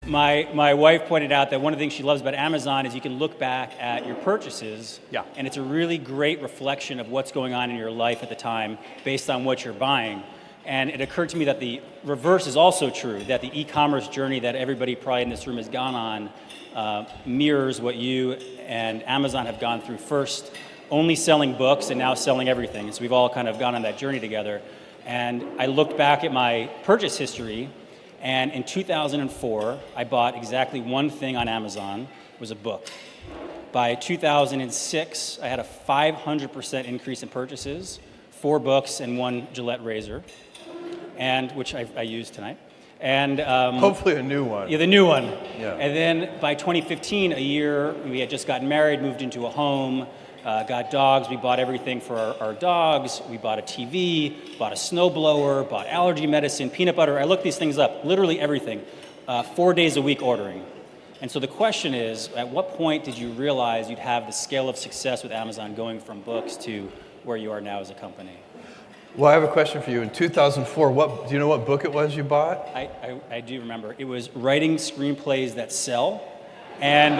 My wife pointed out that one of the things she loves about Amazon is you can look back at your purchases, and it's a really great reflection of what's going on in your life at the time based on what you're buying. And it occurred to me that the reverse is also true, that the e-commerce journey that everybody probably in this room has gone on mirrors what you and Amazon have gone through, first only selling books and now selling everything. So we've all kind of gone on that journey together. And I looked back at my purchase history, and in 2004, I bought exactly one thing on Amazon. It was a book. By 2006, I had a 500% increase in purchases, 4 books and 1 Gillette razor, and which I used tonight. And hopefully a new one. Yeah, the new one. Yeah. And then by 2015, a year, we had just gotten married, moved into a home, got dogs. We bought everything for our dogs. We bought a TV, bought a snowblower, bought allergy medicine, peanut butter. I looked these things up, literally everything, 4 days a week ordering. And so the question is, at what point did you realize you'd have the scale of success with Amazon going from books to where you are now as a company? Well, I have a question for you. In 2004, do you know what book it was you bought? I do remember. It was Writing Screenplays That Sell. And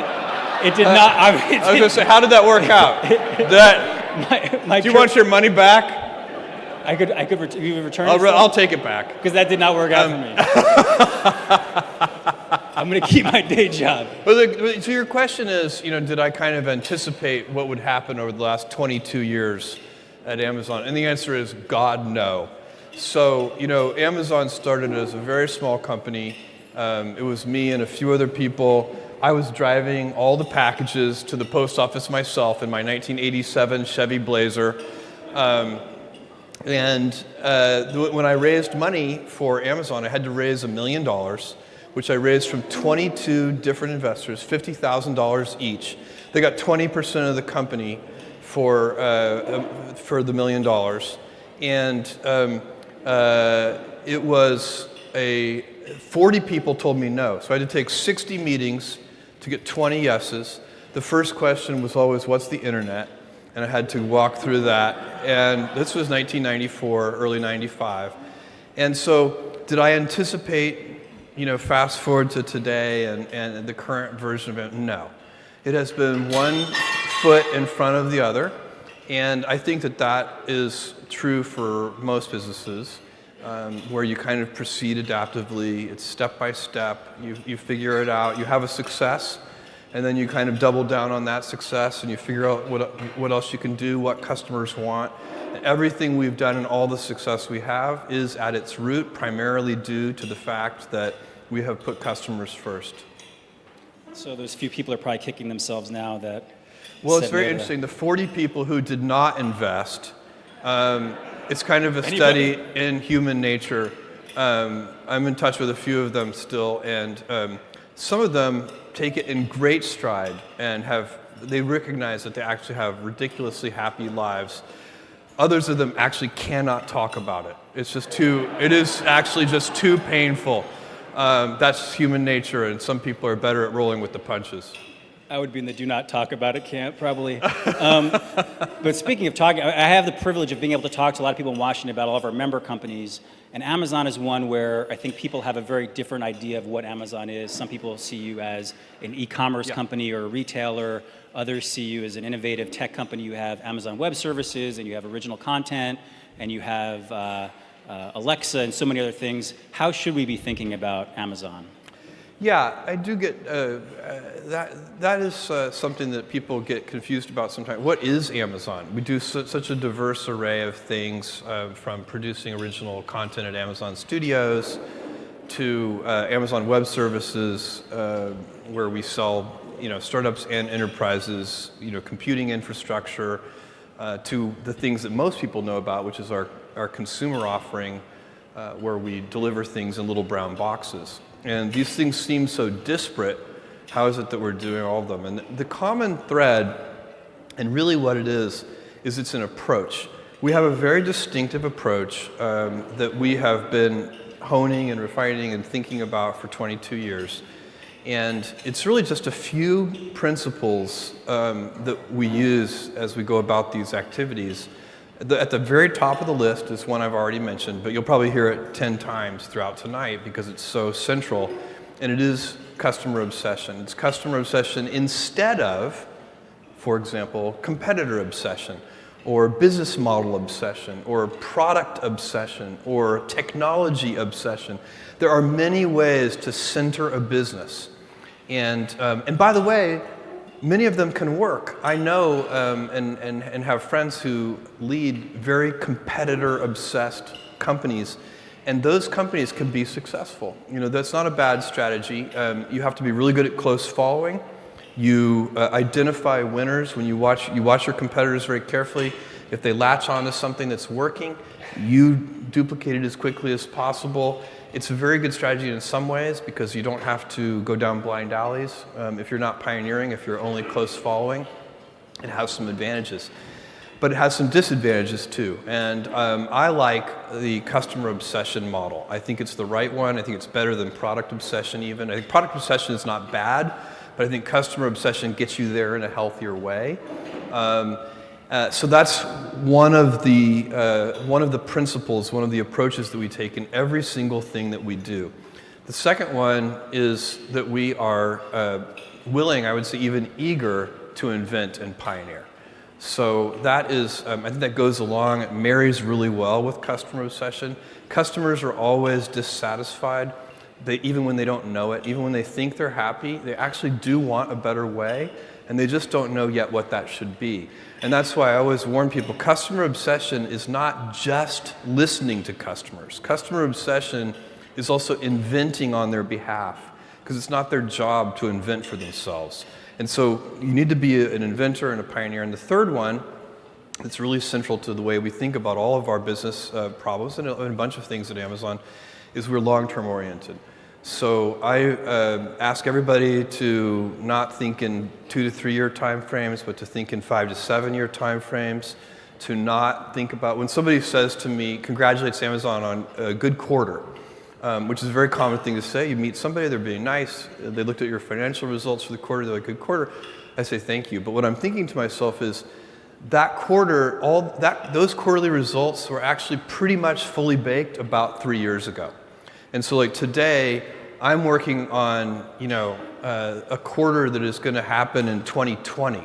it did not. I was going to say, how did that work out? Do you want your money back? You return it? I'll take it back. Because that did not work out for me. I'm going to keep my day job. So your question is, did I kind of anticipate what would happen over the last 22 years at Amazon? And the answer is, God, no. So, Amazon started as a very small company. It was me and a few other people. I was driving all the packages to the post office myself in my 1987 Chevy Blazer. When I raised money for Amazon, I had to raise $1 million, which I raised from 22 different investors, $50,000 each. They got 20% of the company for the $1 million. And it was 40 people told me no. So I had to take 60 meetings to get 20 yeses. The first question was always, what's the internet? And I had to walk through that. And this was 1994, early 95. And so did I anticipate, fast forward to today and the current version of it? No. It has been one foot in front of the other. And I think that is true for most businesses, where you kind of proceed adaptively. It's step by step. You figure it out. You have a success, and then you kind of double down on that success, and you figure out what else you can do, what customers want. Everything we've done and all the success we have is at its root primarily due to the fact that we have put customers first. So those few people are probably kicking themselves now that... Well, it's very interesting. The 40 people who did not invest, it's kind of a study in human nature. I'm in touch with a few of them still, and some of them take it in great stride and they recognize that they actually have ridiculously happy lives. Others of them actually cannot talk about it. It is actually just too painful. That's human nature, and some people are better at rolling with the punches. I would be in the do not talk about it camp, probably. But speaking of talking, I have the privilege of being able to talk to a lot of people in Washington about all of our member companies. And Amazon is one where I think people have a very different idea of what Amazon is. Some people see you as an e-commerce company or a retailer. Others see you as an innovative tech company. You have Amazon Web Services, and you have original content, and you have Alexa and so many other things. How should we be thinking about Amazon? Yeah, I do get that is something that people get confused about sometimes. What is Amazon? We do such a diverse array of things, from producing original content at Amazon Studios to Amazon Web Services, where we sell startups and enterprises, computing infrastructure, to the things that most people know about, which is our consumer offering, where we deliver things in little brown boxes. And these things seem so disparate. How is it that we're doing all of them? And the common thread, and really what it is it's an approach. We have a very distinctive approach that we have been honing and refining and thinking about for 22 years. And it's really just a few principles that we use as we go about these activities. At the very top of the list is one I've already mentioned, but you'll probably hear it 10 times throughout tonight because it's so central. And it is customer obsession. It's customer obsession instead of, for example, competitor obsession, or business model obsession, or product obsession, or technology obsession. There are many ways to center a business. And by the way, many of them can work. I know and have friends who lead very competitor-obsessed companies, and those companies can be successful. You know, that's not a bad strategy. You have to be really good at close following. You identify winners when you watch your competitors very carefully. If they latch onto something that's working, you duplicate it as quickly as possible. It's a very good strategy in some ways because you don't have to go down blind alleys. If you're not pioneering, if you're only close following, it has some advantages. But it has some disadvantages too. And I like the customer obsession model. I think it's the right one. I think it's better than product obsession even. I think product obsession is not bad, but I think customer obsession gets you there in a healthier way. So that's one of the principles, one of the approaches that we take in every single thing that we do. The second one is that we are willing, I would say even eager, to invent and pioneer. So that is, I think that goes along, it marries really well with customer obsession. Customers are always dissatisfied. Even when they don't know it, even when they think they're happy, they actually do want a better way, and they just don't know yet what that should be. And that's why I always warn people, customer obsession is not just listening to customers. Customer obsession is also inventing on their behalf, because it's not their job to invent for themselves. And so you need to be an inventor and a pioneer. And the third one that's really central to the way we think about all of our business problems and a bunch of things at Amazon is we're long-term oriented. So I ask everybody to not think in 2 to 3 year time frames, but to think in 5 to 7 year time frames, to not think about, when somebody says to me, congratulates Amazon on a good quarter, which is a very common thing to say. You meet somebody, they're being nice, they looked at your financial results for the quarter, they're like, good quarter. I say thank you. But what I'm thinking to myself is, that quarter, those quarterly results were actually pretty much fully baked about 3 years ago. And so like today, I'm working on, a quarter that is going to happen in 2020,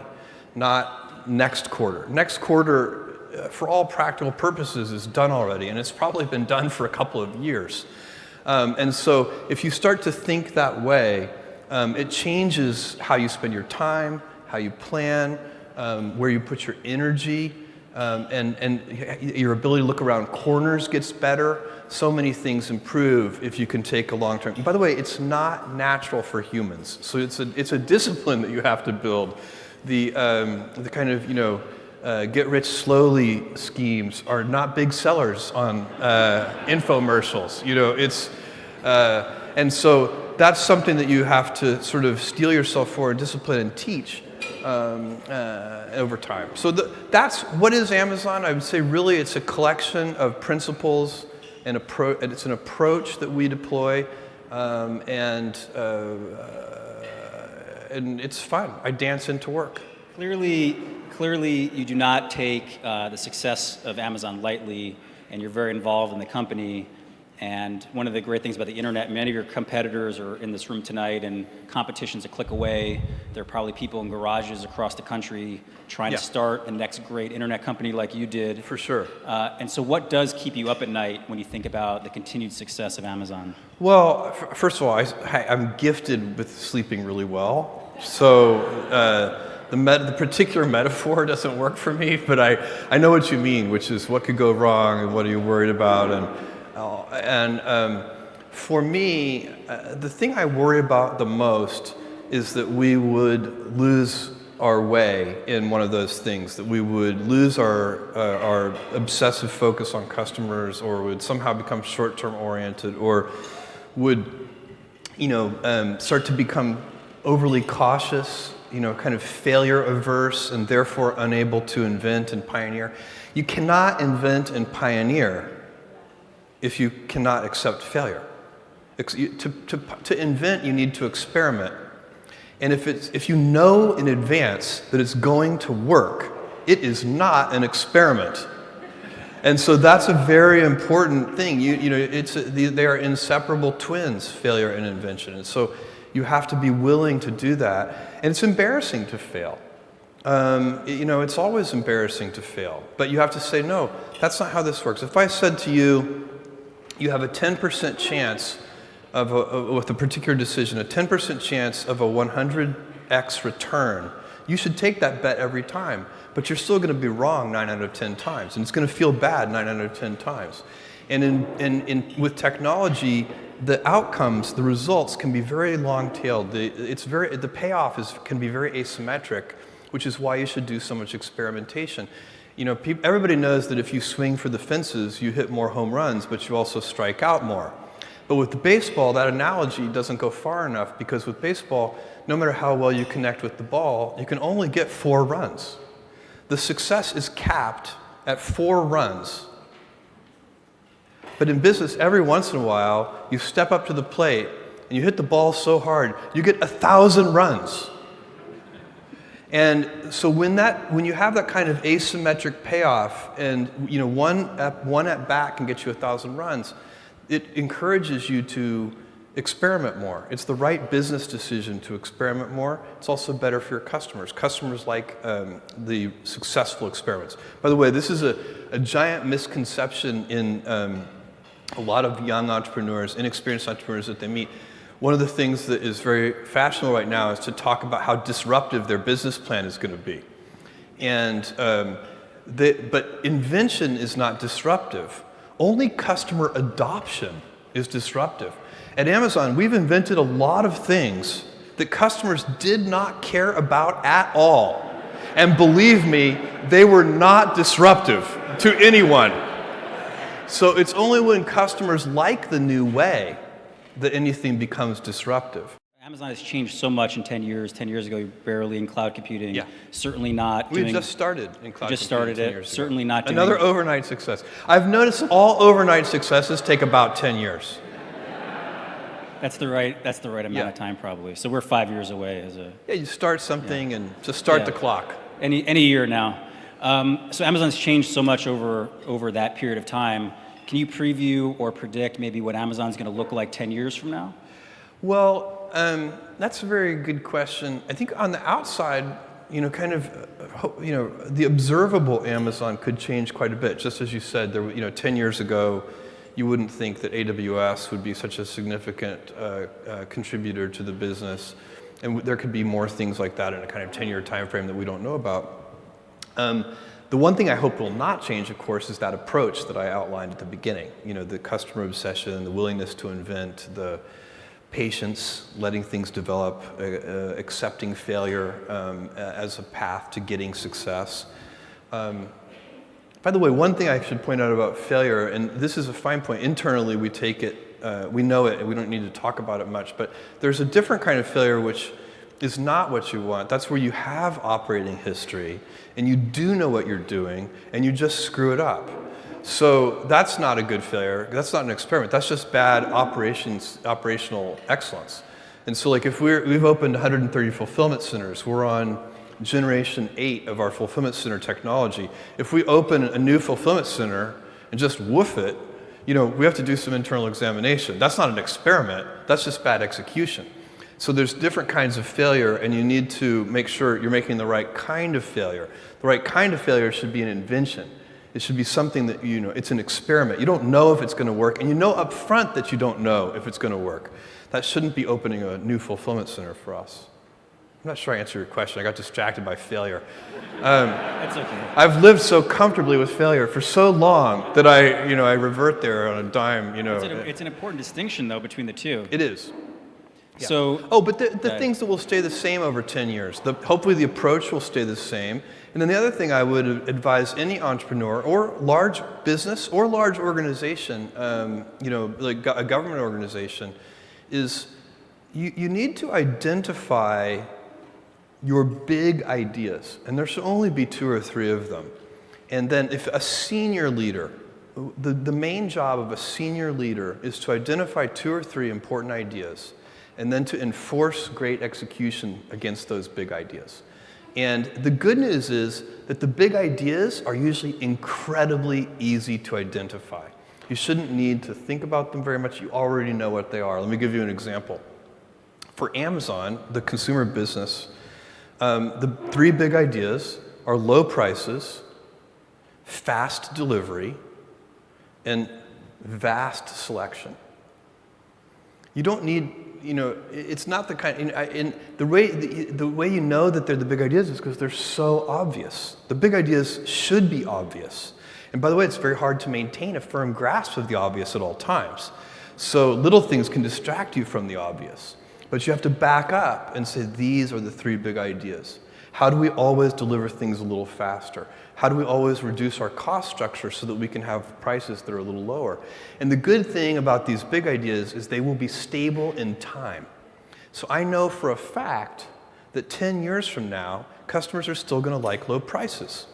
not next quarter. Next quarter, for all practical purposes, is done already, and it's probably been done for a couple of years. And so if you start to think that way, it changes how you spend your time, how you plan, where you put your energy, and your ability to look around corners gets better. So many things improve if you can take a long term. By the way, it's not natural for humans, so it's a discipline that you have to build. The kind of get rich slowly schemes are not big sellers on infomercials. And so that's something that you have to sort of steel yourself for and discipline and teach over time. So that's what is Amazon. I would say really it's a collection of principles and it's an approach that we deploy, and it's fun. I dance into work. Clearly, you do not take the success of Amazon lightly, and you're very involved in the company. And one of the great things about the internet, many of your competitors are in this room tonight, and competition's a click away. There are probably people in garages across the country trying to start the next great internet company like you did. For sure. And so what does keep you up at night when you think about the continued success of Amazon? Well, first of all, I'm gifted with sleeping really well. So the particular metaphor doesn't work for me, but I know what you mean, which is what could go wrong and what are you worried about. And for me, the thing I worry about the most is that we would lose our way in one of those things, that we would lose our obsessive focus on customers, or would somehow become short-term oriented, or would start to become overly cautious, kind of failure averse, and therefore unable to invent and pioneer. You cannot invent and pioneer if you cannot accept failure. To invent, you need to experiment. And if you know in advance that it's going to work, it is not an experiment. And so that's a very important thing. They are inseparable twins, failure and invention. And so You have to be willing to do that. And it's embarrassing to fail. It's always embarrassing to fail. But you have to say, no, that's not how this works. If I said to you, you have a 10% chance with a particular decision, a 10% chance of a 100x return, you should take that bet every time. But you're still going to be wrong 9 out of 10 times. And it's going to feel bad 9 out of 10 times. And with technology, the outcomes, the results can be very long-tailed. The payoff can be very asymmetric, which is why you should do so much experimentation. Everybody knows that if you swing for the fences, you hit more home runs, but you also strike out more. But with the baseball, that analogy doesn't go far enough, because with baseball, no matter how well you connect with the ball, you can only get 4 runs. The success is capped at 4 runs. But in business, every once in a while, you step up to the plate and you hit the ball so hard, you get 1,000 runs. And so when you have that kind of asymmetric payoff, and one at bat can get you 1,000 runs, it encourages you to experiment more. It's the right business decision to experiment more. It's also better for your customers. Customers like the successful experiments. By the way, this is a giant misconception in a lot of young entrepreneurs, inexperienced entrepreneurs that they meet. One of the things that is very fashionable right now is to talk about how disruptive their business plan is going to be. But invention is not disruptive. Only customer adoption is disruptive. At Amazon, we've invented a lot of things that customers did not care about at all. And believe me, they were not disruptive to anyone. So it's only when customers like the new way that anything becomes disruptive. Amazon has changed so much in 10 years. 10 years ago, you were barely in cloud computing. Yeah. Certainly not We just started in cloud just computing started 10 it. years ago. Certainly not doing Another overnight success. I've noticed all overnight successes take about 10 years. That's the right amount of time, probably. So we're 5 years away as a. Yeah, you start something and just start the clock. Any year now. So Amazon's changed so much over that period of time. Can you preview or predict maybe what Amazon's going to look like 10 years from now? Well, that's a very good question. I think on the outside, the observable Amazon could change quite a bit. Just as you said, 10 years ago, you wouldn't think that AWS would be such a significant contributor to the business. And there could be more things like that in a kind of 10-year time frame that we don't know about. The one thing I hope will not change, of course, is that approach that I outlined at the beginning. The customer obsession, the willingness to invent, the patience, letting things develop, accepting failure as a path to getting success. By the way, one thing I should point out about failure, and this is a fine point, internally we take it, we know it, and we don't need to talk about it much, but there's a different kind of failure which is not what you want. That's where you have operating history, and you do know what you're doing, and you just screw it up. So that's not a good failure. That's not an experiment. That's just bad operational excellence. And so like if we've opened 130 fulfillment centers, we're on generation 8 of our fulfillment center technology. If we open a new fulfillment center and just woof it, we have to do some internal examination. That's not an experiment. That's just bad execution. So there's different kinds of failure, and you need to make sure you're making the right kind of failure. The right kind of failure should be an invention. It should be something that, it's an experiment. You don't know if it's going to work, and you know up front that you don't know if it's going to work. That shouldn't be opening a new fulfillment center for us. I'm not sure I answered your question. I got distracted by failure. That's okay. I've lived so comfortably with failure for so long that I revert there on a dime. It's an important distinction, though, between the two. It is. Yeah. So, but the things that will stay the same over 10 years, hopefully the approach will stay the same. And then the other thing I would advise any entrepreneur or large business or large organization, like a government organization, is you need to identify your big ideas. And there should only be 2 or 3 of them. And then if a senior leader, the main job of a senior leader is to identify 2 or 3 important ideas and then to enforce great execution against those big ideas. And the good news is that the big ideas are usually incredibly easy to identify. You shouldn't need to think about them very much. You already know what they are. Let me give you an example. For Amazon, the consumer business, the three big ideas are low prices, fast delivery, and vast selection. You don't need, it's not the kind, the way you know that they're the big ideas is because they're so obvious. The big ideas should be obvious. And by the way, it's very hard to maintain a firm grasp of the obvious at all times. So little things can distract you from the obvious. But you have to back up and say, these are the three big ideas. How do we always deliver things a little faster? How do we always reduce our cost structure so that we can have prices that are a little lower? And the good thing about these big ideas is they will be stable in time. So I know for a fact that 10 years from now, customers are still going to like low prices.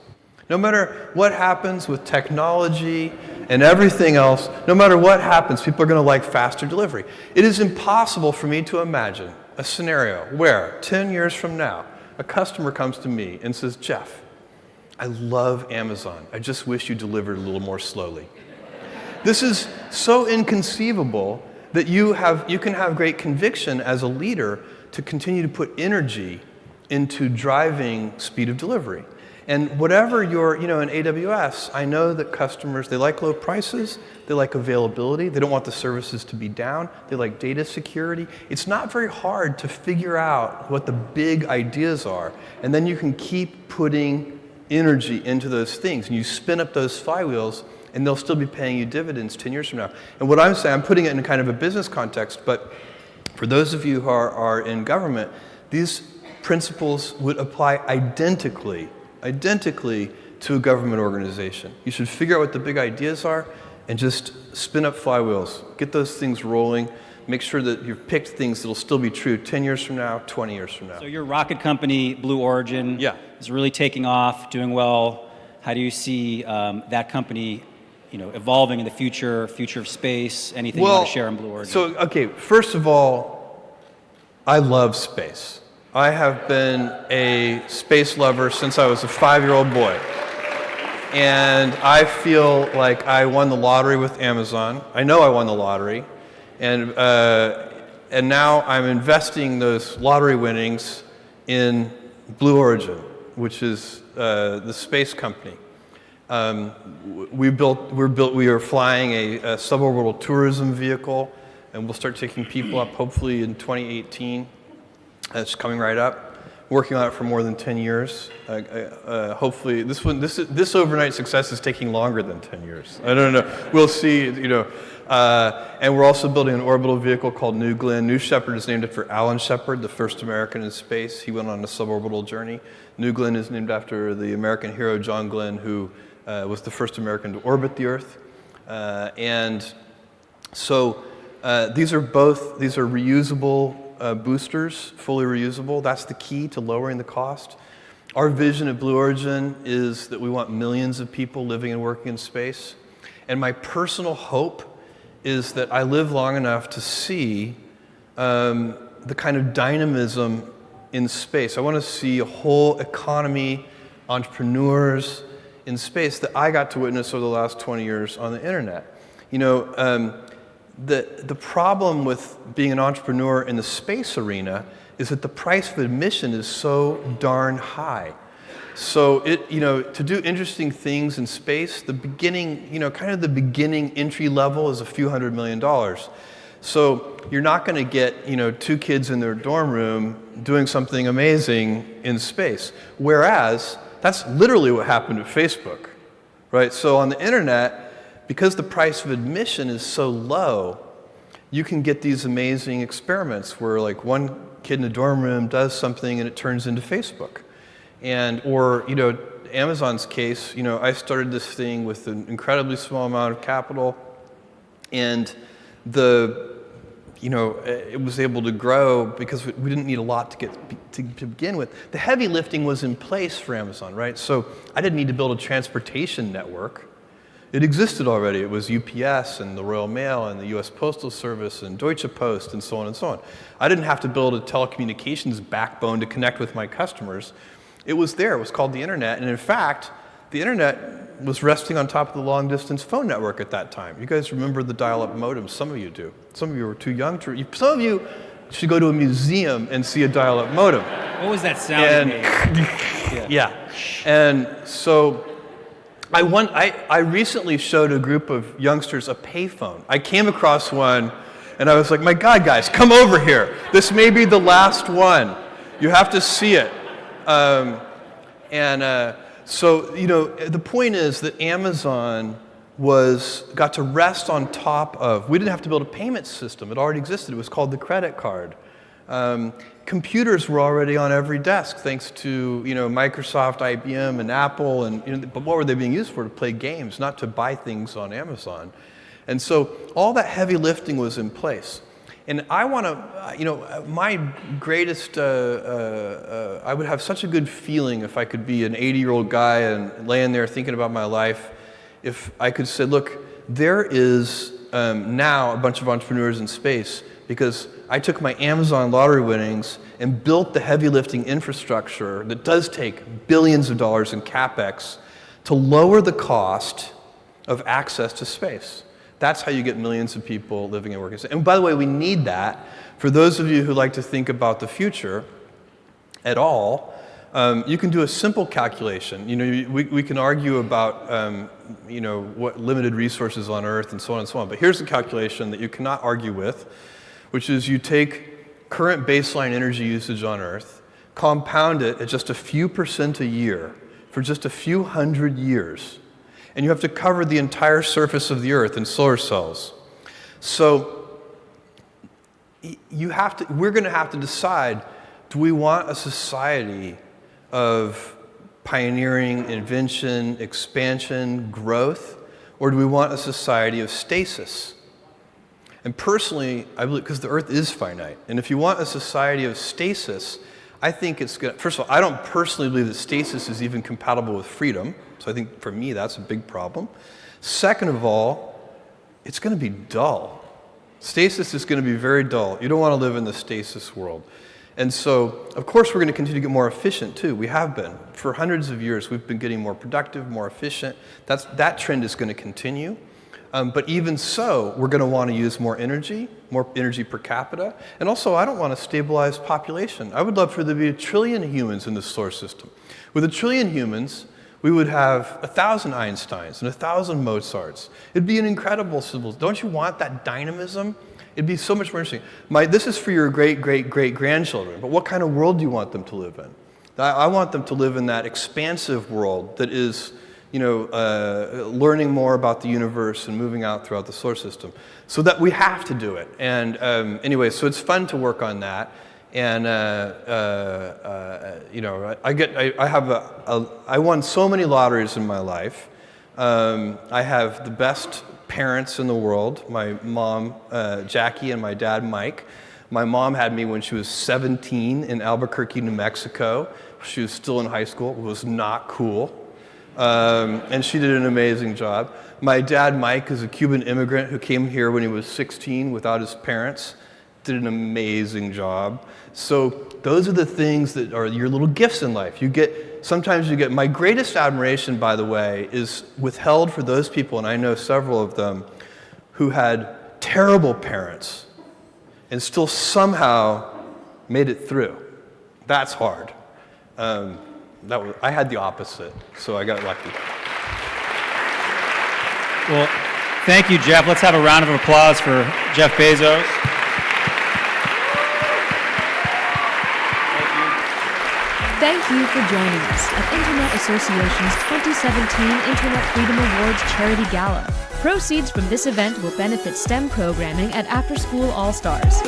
No matter what happens with technology and everything else, no matter what happens, people are going to like faster delivery. It is impossible for me to imagine a scenario where 10 years from now, a customer comes to me and says, Jeff, I love Amazon. I just wish you delivered a little more slowly. This is so inconceivable that you can have great conviction as a leader to continue to put energy into driving speed of delivery. And whatever in AWS, I know that customers, they like low prices, they like availability, they don't want the services to be down, they like data security. It's not very hard to figure out what the big ideas are, and then you can keep putting energy into those things, and you spin up those flywheels, and they'll still be paying you dividends 10 years from now. And what I'm saying, I'm putting it in kind of a business context, but for those of you who are in government, these principles would apply identically to a government organization. You should figure out what the big ideas are and just spin up flywheels. Get those things rolling. Make sure that you've picked things that will still be true 10 years from now, 20 years from now. So your rocket company, Blue Origin, is really taking off, doing well. How do you see that company evolving in the future of space? Anything you want to share on Blue Origin? So, okay, first of all, I love space. I have been a space lover since I was a 5-year-old boy. And I feel like I won the lottery with Amazon. I know I won the lottery. And now I'm investing those lottery winnings in Blue Origin, which is the space company. We are flying a suborbital tourism vehicle, and we'll start taking people up hopefully in 2018. It's coming right up. Working on it for more than 10 years. Hopefully, this overnight success is taking longer than 10 years. I don't know. We'll see. And we're also building an orbital vehicle called New Glenn. New Shepard is named after Alan Shepard, the first American in space. He went on a suborbital journey. New Glenn is named after the American hero John Glenn, who was the first American to orbit the Earth. And so these are reusable boosters, fully reusable. That's the key to lowering the cost. Our vision at Blue Origin is that we want millions of people living and working in space. And my personal hope is that I live long enough to see the kind of dynamism in space. I want to see a whole economy, entrepreneurs in space that I got to witness over the last 20 years on the internet. The problem with being an entrepreneur in the space arena is that the price of admission is so darn high. So to do interesting things in space, the beginning entry level is a few $100 million. So you're not going to get, 2 kids in their dorm room doing something amazing in space. Whereas that's literally what happened at Facebook, right? So on the internet, because the price of admission is so low, you can get these amazing experiments where like one kid in a dorm room does something and it turns into Facebook. Or Amazon's case, I started this thing with an incredibly small amount of capital, and it was able to grow because we didn't need a lot to begin with. The heavy lifting was in place for Amazon, right? So I didn't need to build a transportation network. It existed already. It was UPS and the Royal Mail and the US Postal Service and Deutsche Post and so on and so on. I didn't have to build a telecommunications backbone to connect with my customers. It was there. It was called the internet. And in fact, the internet was resting on top of the long-distance phone network at that time. You guys remember the dial-up modem? Some of you do. Some of you were too young to. Some of you should go to a museum and see a dial-up modem. What was that sound? And you made? yeah, and so I recently showed a group of youngsters a payphone. I came across one, and I was like, my God, guys, come over here. This may be the last one. You have to see it. So, you know, the point is that Amazon got to rest on top of, we didn't have to build a payment system. It already existed. It was called the credit card. Computers were already on every desk, thanks to, you know, Microsoft, IBM, and Apple. And, you know, but what were they being used for? To play games, not to buy things on Amazon. And so all that heavy lifting was in place. And I want to, you know, my greatest, I would have such a good feeling if I could be an 80-year-old guy and laying there thinking about my life, if I could say, look, there is now a bunch of entrepreneurs in space because I took my Amazon lottery winnings and built the heavy lifting infrastructure that does take billions of dollars in CapEx to lower the cost of access to space. That's how you get millions of people living and working. And by the way, we need that. For those of you who like to think about the future at all, you can do a simple calculation. You know, we can argue about, you know, what limited resources on Earth and so on and so on. But here's the calculation that you cannot argue with, which is you take current baseline energy usage on Earth, compound it at just a few % a year for just a few hundred years, and you have to cover the entire surface of the Earth in solar cells. So we're going to have to decide, do we want a society of pioneering, invention, expansion, growth, or do we want a society of stasis? And personally, I believe, because the Earth is finite, and if you want a society of stasis, I think it's going to, first of all, I don't personally believe that stasis is even compatible with freedom. So I think for me, that's a big problem. Second of all, it's going to be dull. Stasis is going to be very dull. You don't want to live in the stasis world. And so, of course, we're going to continue to get more efficient, too. We have been. For hundreds of years, we've been getting more productive, more efficient. That trend is going to continue. But even so, we're going to want to use more energy per capita. And also, I don't want a stabilized population. I would love for there to be 1 trillion humans in the solar system. With 1 trillion humans, we would have 1,000 Einsteins and 1,000 Mozarts. It'd be an incredible civilization. Don't you want that dynamism? It'd be so much more interesting. This is for your great-great-great-grandchildren, but what kind of world do you want them to live in? I want them to live in that expansive world that is, you know, learning more about the universe and moving out throughout the solar system. So that we have to do it. And anyway, so it's fun to work on that. And you know, I won so many lotteries in my life. I have the best parents in the world. My mom, Jackie, and my dad, Mike. My mom had me when she was 17 in Albuquerque, New Mexico. She was still in high school. It was not cool. And she did an amazing job. My dad, Mike, is a Cuban immigrant who came here when he was 16 without his parents. Did an amazing job. So those are the things that are your little gifts in life. Sometimes you get, my greatest admiration, by the way, is withheld for those people, and I know several of them, who had terrible parents and still somehow made it through. That's hard. I had the opposite, so I got lucky. Well, thank you, Jeff. Let's have a round of applause for Jeff Bezos. Thank you for joining us at Internet Association's 2017 Internet Freedom Awards Charity Gala. Proceeds from this event will benefit STEM programming at After School All-Stars.